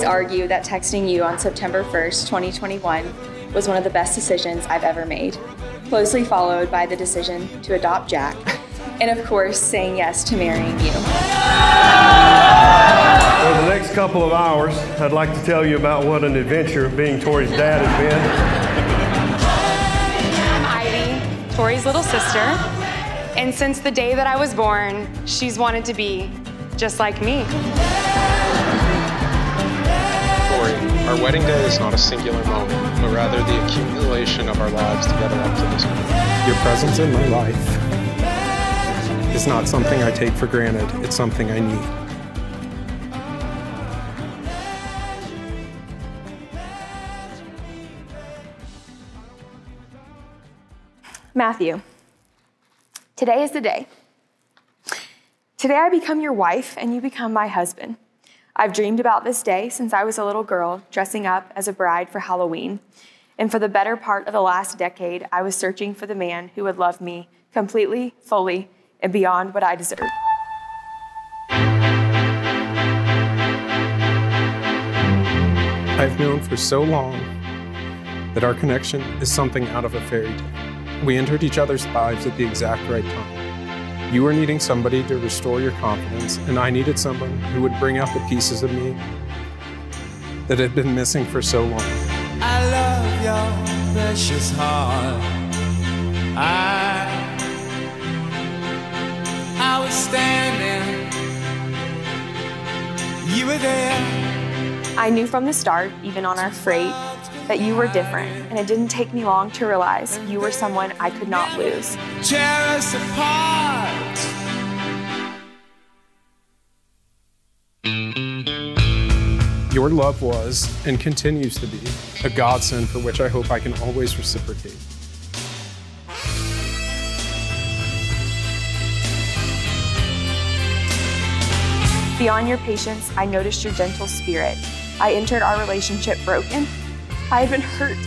argue that texting you on September 1st, 2021 was one of the best decisions I've ever made, closely followed by the decision to adopt Jack, and of course, saying yes to marrying you. For the next couple of hours, I'd like to tell you about what an adventure being Tori's dad has been. I'm Ivy, Tori's little sister, and since the day that I was born, she's wanted to be just like me. Tori, our wedding day is not a singular moment, but rather the accumulation of our lives together up to this point. Your presence in my life is not something I take for granted, it's something I need. Matthew, today is the day. Today I become your wife and you become my husband. I've dreamed about this day since I was a little girl dressing up as a bride for Halloween. And for the better part of the last decade, I was searching for the man who would love me completely, fully, and beyond what I deserve. I've known for so long that our connection is something out of a fairy tale. We entered each other's lives at the exact right time. You were needing somebody to restore your confidence, and I needed someone who would bring out the pieces of me that had been missing for so long. I love your precious heart. I was standing, you were there. I knew from the start, even on our freight, that you were different, and it didn't take me long to realize you were someone I could not lose. Tear us apart. Your love was, and continues to be, a godsend for which I hope I can always reciprocate. Beyond your patience, I noticed your gentle spirit. I entered our relationship broken. I had been hurt,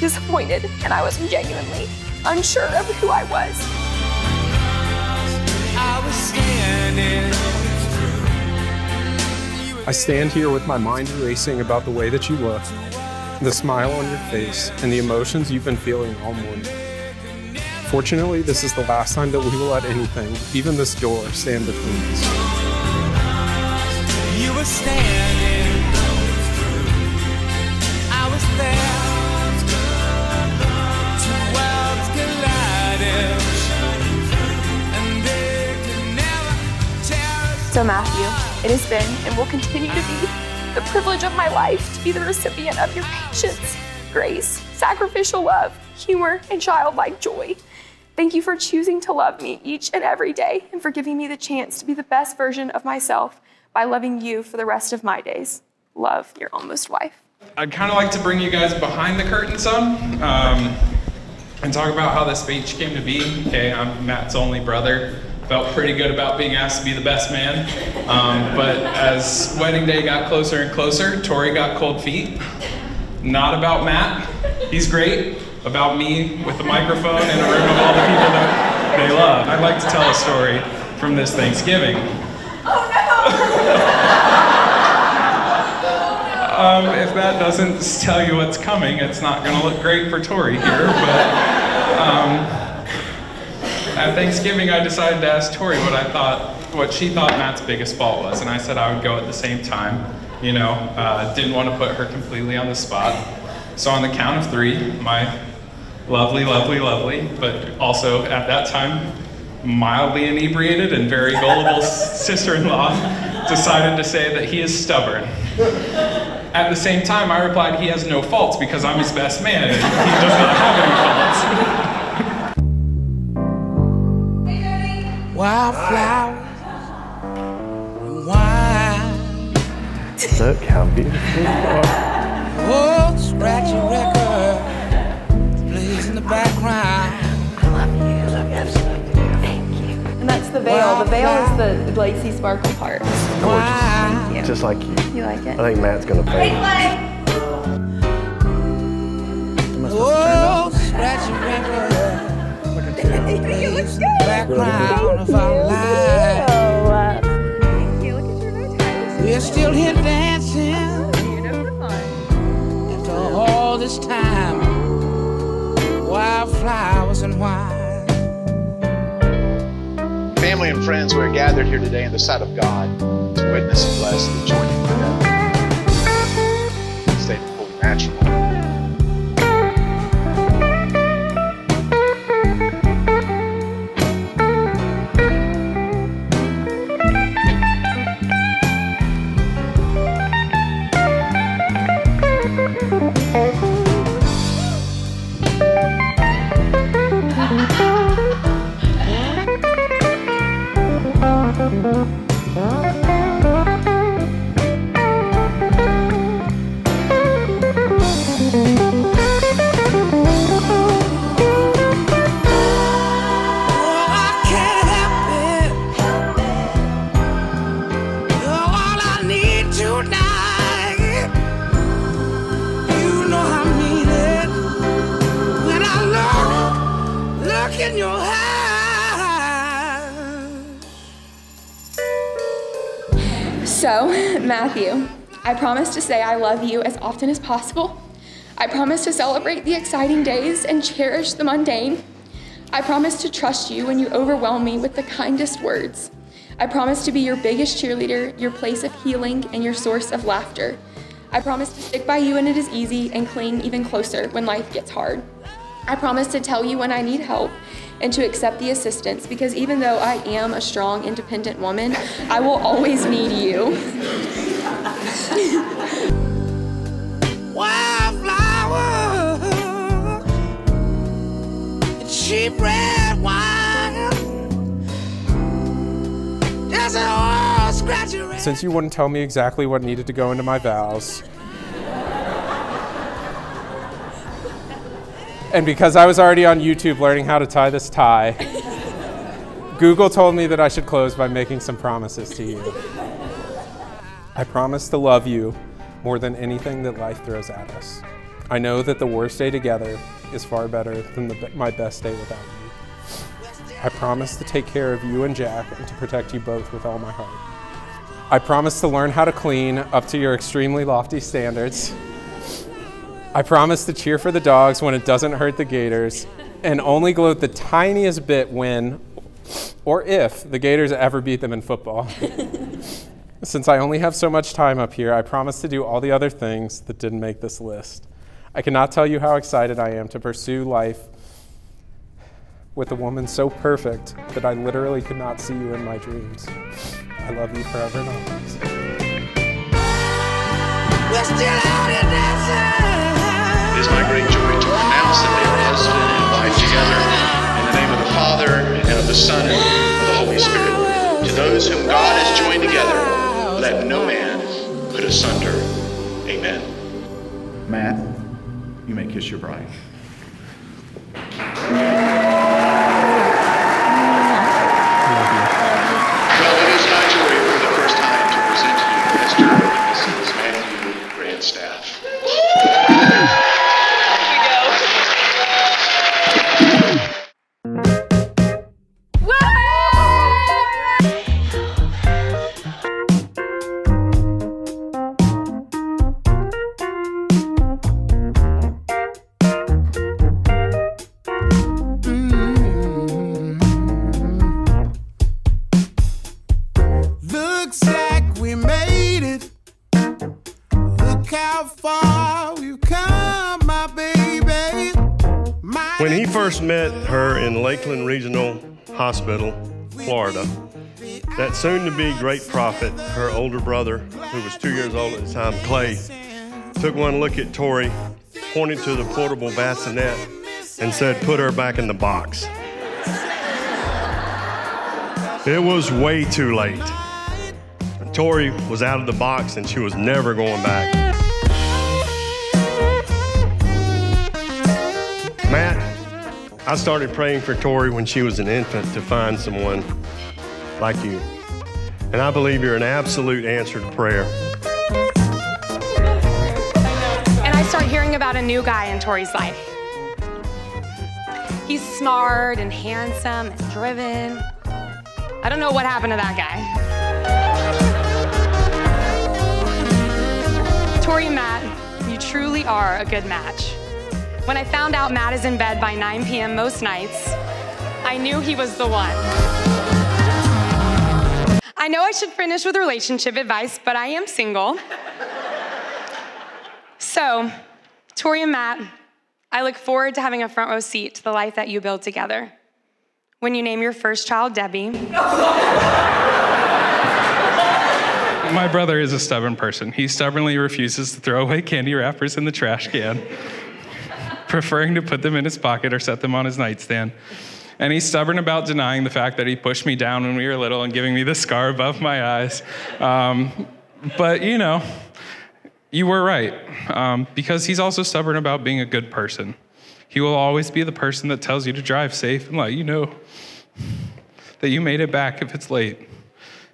disappointed, and I was genuinely unsure of who I was. I stand here with my mind racing about the way that you look, the smile on your face, and the emotions you've been feeling all morning. Fortunately, this is the last time that we will let anything, even this door, stand between us. You were standing, I was there. Two worlds collided, and they could never tear us. So Matthew, it has been and will continue to be the privilege of my life to be the recipient of your patience, grace, sacrificial love, humor, and childlike joy. Thank you for choosing to love me each and every day and for giving me the chance to be the best version of myself by loving you for the rest of my days. Love, your almost wife. I'd kind of like to bring you guys behind the curtain some and talk about how this speech came to be. Okay, I'm Matt's only brother. Felt pretty good about being asked to be the best man. But as wedding day got closer and closer, Tori got cold feet. Not about Matt, he's great. About me with a microphone in a room of all the people that they love. I'd like to tell a story from this Thanksgiving. Oh no! If that doesn't tell you what's coming, it's not gonna look great for Tori here, but at Thanksgiving I decided to ask Tori what she thought Matt's biggest fault was, and I said I would go at the same time. You know, didn't want to put her completely on the spot. So on the count of three, my lovely, but also at that time, mildly inebriated and very gullible sister-in-law decided to say that he is stubborn. At the same time, I replied he has no faults because I'm his best man and he does not have any faults. Wildflowers and wine. Look how beautiful you are. Oh, scratchy record plays in the background. I love you. Thank you. And that's the veil. The veil is the lacy sparkle part. Gorgeous. Thank you. Just like you. You like it? I think Matt's gonna pay. Oh, scratchy record plays in the background of our lives. Thank you. Look at your nose. We're still here dancing. this time, wildflowers and wine. Family and friends, we're gathered here today in the sight of God to witness and bless the joining together. Stay fully natural. In your eyes. So, Matthew, I promise to say I love you as often as possible. I promise to celebrate the exciting days and cherish the mundane. I promise to trust you when you overwhelm me with the kindest words. I promise to be your biggest cheerleader, your place of healing, and your source of laughter. I promise to stick by you when it is easy and cling even closer when life gets hard. I promise to tell you when I need help and to accept the assistance, because even though I am a strong, independent woman, I will always need you. Wildflower, cheap red wine. There's an old scratchy red. Since you wouldn't tell me exactly what needed to go into my vows, and because I was already on YouTube learning how to tie this tie, Google told me that I should close by making some promises to you. I promise to love you more than anything that life throws at us. I know that the worst day together is far better than my best day without you. I promise to take care of you and Jack and to protect you both with all my heart. I promise to learn how to clean up to your extremely lofty standards. I promise to cheer for the dogs when it doesn't hurt the Gators, and only gloat the tiniest bit when, or if, the Gators ever beat them in football. Since I only have so much time up here, I promise to do all the other things that didn't make this list. I cannot tell you how excited I am to pursue life with a woman so perfect that I literally could not see you in my dreams. I love you forever and always. We're still out in dancing. It is my great joy to pronounce that they are husband and wife together in the name of the Father, and of the Son, and of the Holy Spirit. To those whom God has joined together, let no man put asunder. Amen. Matt, you may kiss your bride. Well, it is my joy for the first time to present to you Mr. and Mrs. Matthew Grandstaff. Looks like we made it. Look how far we've come, my baby. When he first met her in Lakeland Regional Hospital, Florida, that soon-to-be great prophet, her older brother, who was 2 years old at the time, Clay, took one look at Tori, pointed to the portable bassinet, and said, "Put her back in the box." It was way too late. Tori was out of the box and she was never going back. Matt, I started praying for Tori when she was an infant to find someone like you. And I believe you're an absolute answered prayer. And I start hearing about a new guy in Tori's life. He's smart and handsome and driven. I don't know what happened to that guy. Tori and Matt, you truly are a good match. When I found out Matt is in bed by 9 p.m. most nights, I knew he was the one. I know I should finish with relationship advice, but I am single. So, Tori and Matt, I look forward to having a front row seat to the life that you build together. When you name your first child Debbie. My brother is a stubborn person. He stubbornly refuses to throw away candy wrappers in the trash can, preferring to put them in his pocket or set them on his nightstand. And he's stubborn about denying the fact that he pushed me down when we were little and giving me the scar above my eyes. But you know, you were right, because he's also stubborn about being a good person. He will always be the person that tells you to drive safe and let you know that you made it back if it's late.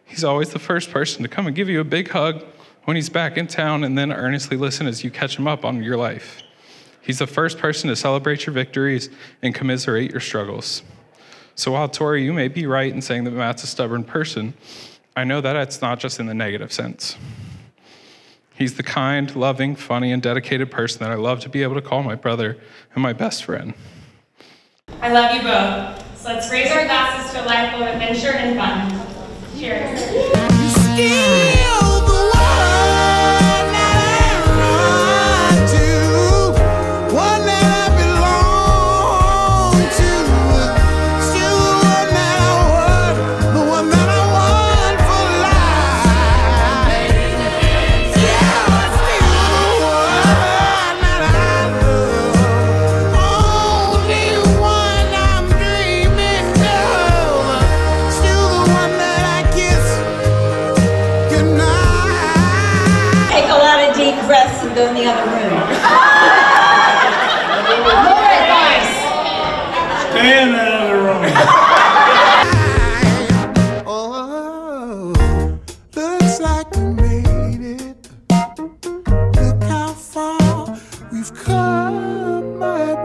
He's always the first person to come and give you a big hug when he's back in town and then earnestly listen as you catch him up on your life. He's the first person to celebrate your victories and commiserate your struggles. So while, Tori, you may be right in saying that Matt's a stubborn person, I know that it's not just in the negative sense. He's the kind, loving, funny, and dedicated person that I love to be able to call my brother and my best friend. I love you both. So let's raise our glasses to a life full of adventure and fun. Cheers. Go in the other room. More advice. Stay in the other room. Oh, looks like we made it. Look how far we've come, my